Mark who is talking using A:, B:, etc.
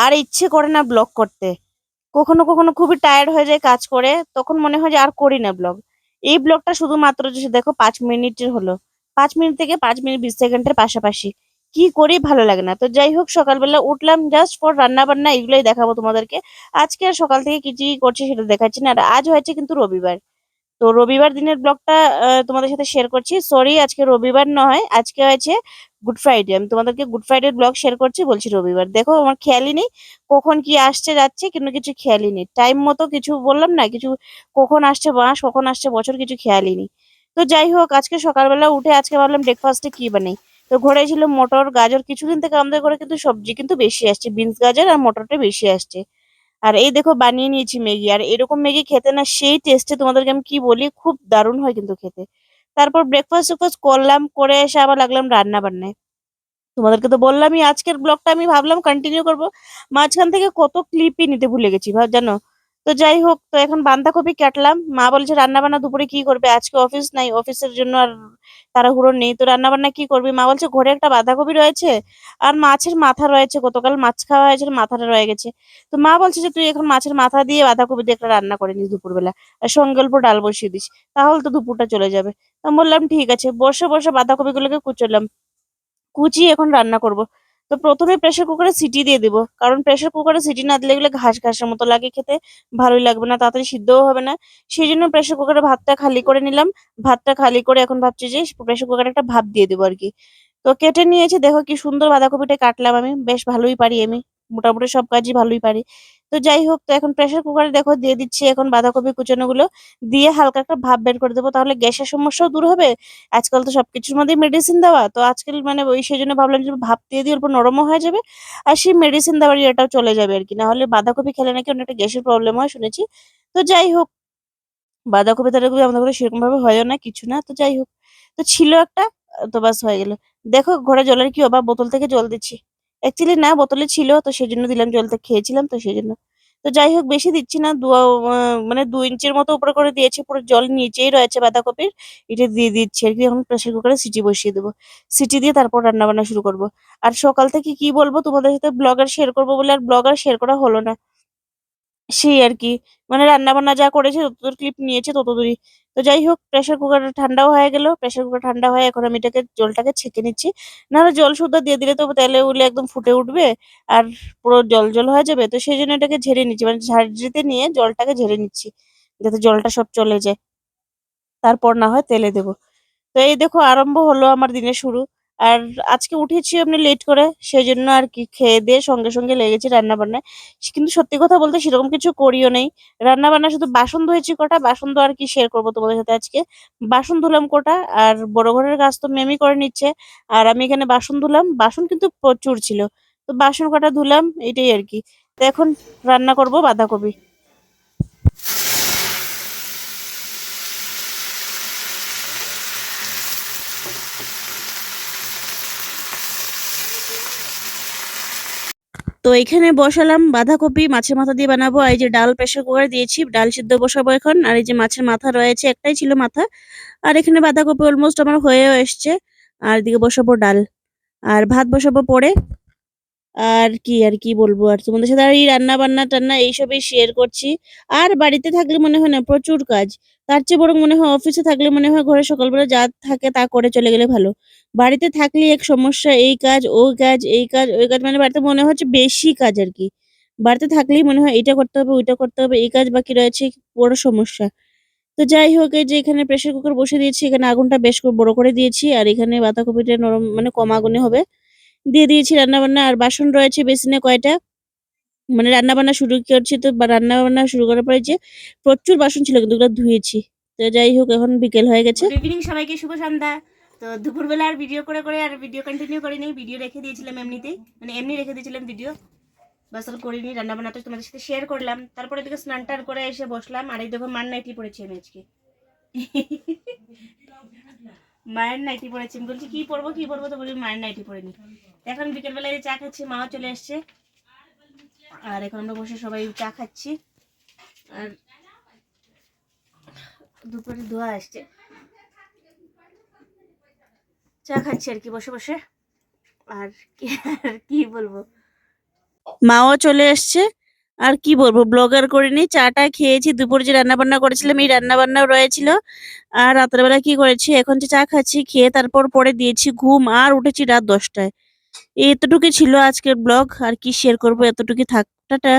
A: আর ইচ্ছে করে না ব্লগ করতে। কখনো কখনো খুবই টায়ার্ড হয়ে যায় কাজ করে, তখন মনে হয় যে আর করি না ব্লগ। এই ব্লগটা শুধুমাত্র যে দেখো 5 মিনিটের হলো, 5 মিনিট থেকে 5 মিনিট 20 সেকেন্ডের পাশাপাশি। কি করি ভালো লাগে না। তো যাই হোক, সকালবেলা উঠলাম জাস্ট ফর রান্না বান্না, এগুলোই দেখাবো তোমাদেরকে। আজকে আর সকাল থেকে কি কি করছি সেটা দেখাচ্ছি না। আর আজ হয়েছে কিন্তু রবিবার। তো রবিবার দিনের ব্লগটা তোমাদের সাথে শেয়ার করছি। সরি, আজকে রবিবার নয়, আজকে হয়েছে গুড ফ্রাইডে। আমি তোমাদেরকে গুড ফ্রাইডে ব্লগ শেয়ার করছি, বলছি রবিবার। দেখো আমার খেয়ালই নেই কখন কি আসছে যাচ্ছে, কিন্তু কিছু খেয়ালই নেই টাইম মতো, কিছু বললাম না কিছু, কখন আসছে মাস কখন আসছে বছর, কিছু খেয়ালই নেই। তো যাই হোক, আজকে সকালবেলা উঠে আজকে ভাবলাম ব্রেকফাস্টে কি বানাই। তো ঘরে ছিল মটর গাজর, কিছুদিন থেকে আমাদের ঘরে কিন্তু সবজি কিন্তু বেশি আসছে, বিনস গাজর আর মটরটা বেশি আসছে। আর এই দেখো বানিয়ে নিয়েছি ম্যাগি। আর এরকম ম্যাগি খেতে না সেই টেস্টে, তোমাদেরকে আমি কি বলি, খুব দারুণ হয় কিন্তু খেতে। তারপর ব্রেকফাস্ট টেকফাস্ট করলাম, করে এসে আবার লাগলাম রান্না বান্নায়। তোমাদেরকে তো বললামই আজকের ব্লগটা আমি ভাবলাম কন্টিনিউ করব, মাঝখান থেকে কত ক্লিপই নিতে ভুলে গেছি জানো। তো যাই হোক, তো এখন বাঁধাকপি কাটলাম। মা বলছে রান্না বান্না দুপুরে কি করবে, আজকে অফিস নাই, অফিসের জন্য আর তাড়াহুড়ো নেই, তো রান্না বান্না কি করবি। মা বলছে ঘরে একটা বাঁধাকপি রয়েছে আর মাছের মাথা রয়েছে, গতকাল মাছ খাওয়া হয়েছে, মাথাটা রয়ে গেছে। তো মা বলছে যে তুই এখন মাছের মাথা দিয়ে বাঁধাকপি দিয়ে একটা রান্না করে নিস দুপুরবেলা, আর সঙ্গে অল্প ডাল বসিয়ে দিস, তাহলে তো দুপুরটা চলে যাবে। তো আমি বললাম ঠিক আছে, বসে বসে বাঁধাকপি গুলোকে কুচলাম, কুচিয়ে এখন রান্না করব। তো প্রথমে প্রেসার কুকারে সিটি দিয়ে দিব, কারণ প্রেসার কুকারে সিটি না দিলে এগুলো ঘাস ঘাসের মতো লাগে খেতে, ভালোই লাগবে না, তাড়াতাড়ি সিদ্ধও হবে না। সেই জন্য প্রেসার কুকারে ভাতটা খালি করে নিলাম। ভাতটা খালি করে এখন ভাবছি যে প্রেসার কুকারে একটা ভাপ দিয়ে দেবো আর কি। তো কেটে নিয়েছি, দেখো কি সুন্দর বাঁধাকপিটা কাটলাম, আমি বেশ ভালোই পারি আমি, মোটামুটি সব কাজই ভালোই পারি। তো যাই হোক, তো এখন প্রেসার কুকারে দেখো দিয়ে দিচ্ছি এখন বাঁধাকপি কুচানো গুলো, দিয়ে হালকা একটা ভাপ বের করে দেবো, তাহলে গ্যাসের সমস্যাও দূর হবে। আজকাল তো সবকিছুর মধ্যেই মেডিসিন দেওয়া, তো আজকাল মানে ওই সেই জন্য ভাবলাম যে ভাপ দিয়ে দিয়ে অল্প নরমও হয়ে যাবে, আর সেই মেডিসিন দেওয়ার ইয়েটাও চলে যাবে আর কি। না হলে বাঁধাকপি খেলে নাকি অনেকটা গ্যাসের প্রবলেম হয় শুনেছি। তো যাই হোক, বাঁধাকপি টাধাকপি আমাদের ঘরে সেরকম ভাবে হয়ও না কিছু না, তো যাই হোক। তো ছিল একটা, তো বাস হয়ে গেল। দেখো ঘরে জলের কি অভাব, বোতল থেকে জল দিচ্ছি। অ্যাকচুয়ালি না, বোতলে ছিল তো সেই জন্য দিলাম, জলটা খেয়েছিলাম তো সেই জন্য। তো যাই হোক, বেশি দিচ্ছি না, মানে 2 ইঞ্চির মতো উপরে করে দিয়েছি, পুরো জল নিচেই রয়েছে বাঁধাকপির, এটা দিয়ে দিচ্ছি আর কি। এখন প্রেসার কুকারে সিটি বসিয়ে দেবো, সিটি দিয়ে তারপর রান্না বান্না শুরু করবো। আর সকাল থেকে কি বলবো তোমাদের সাথে, ব্লগার শেয়ার করবো বলে আর ব্লগার শেয়ার করা হলো না, সেই আর কি। মানে রান্না বান্না যা করেছে ততদূর ক্লিপ নিয়েছে ততদূরই। তো যাই হোক, প্রেসার কুকার ঠান্ডাও হয়ে গেল, প্রেসার কুকার ঠান্ডা হয়ে এখন আমি এটাকে জলটাকে ছেঁকে নিচ্ছি। নাহলে জল শুদ্ধ দিয়ে দিলে তো তেলে উলে একদম ফুটে উঠবে, আর পুরো জল জল হয়ে যাবে। তো সেই জন্য এটাকে ঝেড়ে নিচ্ছি, মানে ঝাঁঝরিতে নিয়ে জলটাকে ঝেড়ে নিচ্ছি, যাতে জলটা সব চলে যায়, তারপর না হয় তেলে দেবো। তো এই দেখো আরম্ভ হলো আমার দিনের শুরু। আর আজকে উঠেছি এমনি লেট করে, সেই জন্য আর কি খেয়ে দিয়ে সঙ্গে সঙ্গে লেগেছি রান্না বান্নায়। কিন্তু সত্যি কথা বলতে সেরকম কিছু করিও নেই, রান্না বান্না শুধু বাসন ধুয়েছি কটা, বাসন তো আর কি শেয়ার করবো তোমাদের সাথে আজকে। বাসন ধুলাম কটা, আর বড় ঘরের কাজ তো মেমি করে নিচ্ছে, আর আমি এখানে বাসন ধুলাম, বাসন কিন্তু প্রচুর ছিল। তো বাসন কটা ধুলাম, এটাই আর কি। তো এখন রান্না করব বাঁধাকপি। তো এখানে বসালাম বাঁধাকপি, মাছের মাথা দিয়ে বানাবো। আর এই যে ডাল প্রেসার কুকারে দিয়েছি, ডাল সিদ্ধ বসাবো এখন। আর এই যে মাছের মাথা রয়েছে, একটাই ছিল মাথা। আর এখানে বাঁধাকপি অলমোস্ট আমার হয়েও এসছে। আর এদিকে বসাবো ডাল, আর ভাত বসাবো পরে। আর কি বলবো, আর তোমাদের সাথে আর এই রান্না বান্না টান্না এইসবই শেয়ার করছি। আর বাড়িতে থাকলে মনে হয় না প্রচুর কাজ, তার চেয়ে বরং মনে হয় অফিসে থাকলে মনে হয় ঘরে সকালবেলা যা থাকে তা করে চলে গেলে ভালো। বাড়িতে থাকলে এক সমস্যা, এই কাজ ওই কাজ, এই কাজ ওই কাজ, মানে বাড়িতে মনে হচ্ছে বেশি কাজ আর কি। বাড়িতে থাকলেই মনে হয় এটা করতে হবে ওইটা করতে হবে, এই কাজ বাকি রয়েছে, বড় সমস্যা। তো যাই হোক, এই যে এখানে প্রেসার কুকার বসে দিয়েছি, এখানে আগুনটা বেশ বড় করে দিয়েছি, আর এখানে বাঁধাকপিটা নরম মানে কম আগুনে হবে, দিয়ে দিয়েছি রান্না বান্না। আর বাসন রয়েছে বেসিনে কয়টা, মানে রান্না বান্না শুরু করছি তো, বা রান্না বান্না শুরু করার পরে যে প্রচুর বাসন ছিল কিন্তু ওগুলো ধুয়েছি। তো যাই হোক, এখন বিকেল হয়ে গেছে। গুড ইভিনিং সবাইকে, শুভ সন্ধ্যা। তো দুপুরবেলা আর ভিডিও করে করে আর ভিডিও কন্টিনিউ করিনি, ভিডিও রেখে দিয়েছিলাম এমনিতেই, মানে এমনি রেখে দিয়েছিলাম ভিডিও, বাস আর করিনি। রান্না বান্না তো তোমাদের সাথে শেয়ার করলাম, তারপরে এদিকে স্নান টান করে এসে বসলাম। আর এই দেখো মার নাইটি পড়েছি আমি আজকে। মায়ের নাইটি পড়েছি, আমি বলছি কি পরবো তো বলি মায়ের নাইটি পরে নি। এখন বিকেলবেলায় চা খাচ্ছি, মাও চলে এসছে, আর এখন আমরা বসে সবাই চা খাচ্ছি। আর দুপুরে ধোয়া আসছে, চা খাচ্ছি আর কি বসে বসে। আর কি বলবো, মাও চলে এসছে। আর কি বলবো, ব্লগার করিনি, চাটা খেয়েছি, দুপুরে যে রান্না বান্না করেছিলাম এই রান্না বান্নাও রয়েছিল। আর রাতের বেলা কি করেছি, এখন যে চা খাচ্ছি, খেয়ে তারপর পরে দিয়েছি ঘুম, আর উঠেছি রাত 10টায়। এতটুকু ছিল আজকের ব্লগ, আর কি শেয়ার করবো, এতটুকু থাক, টাটা।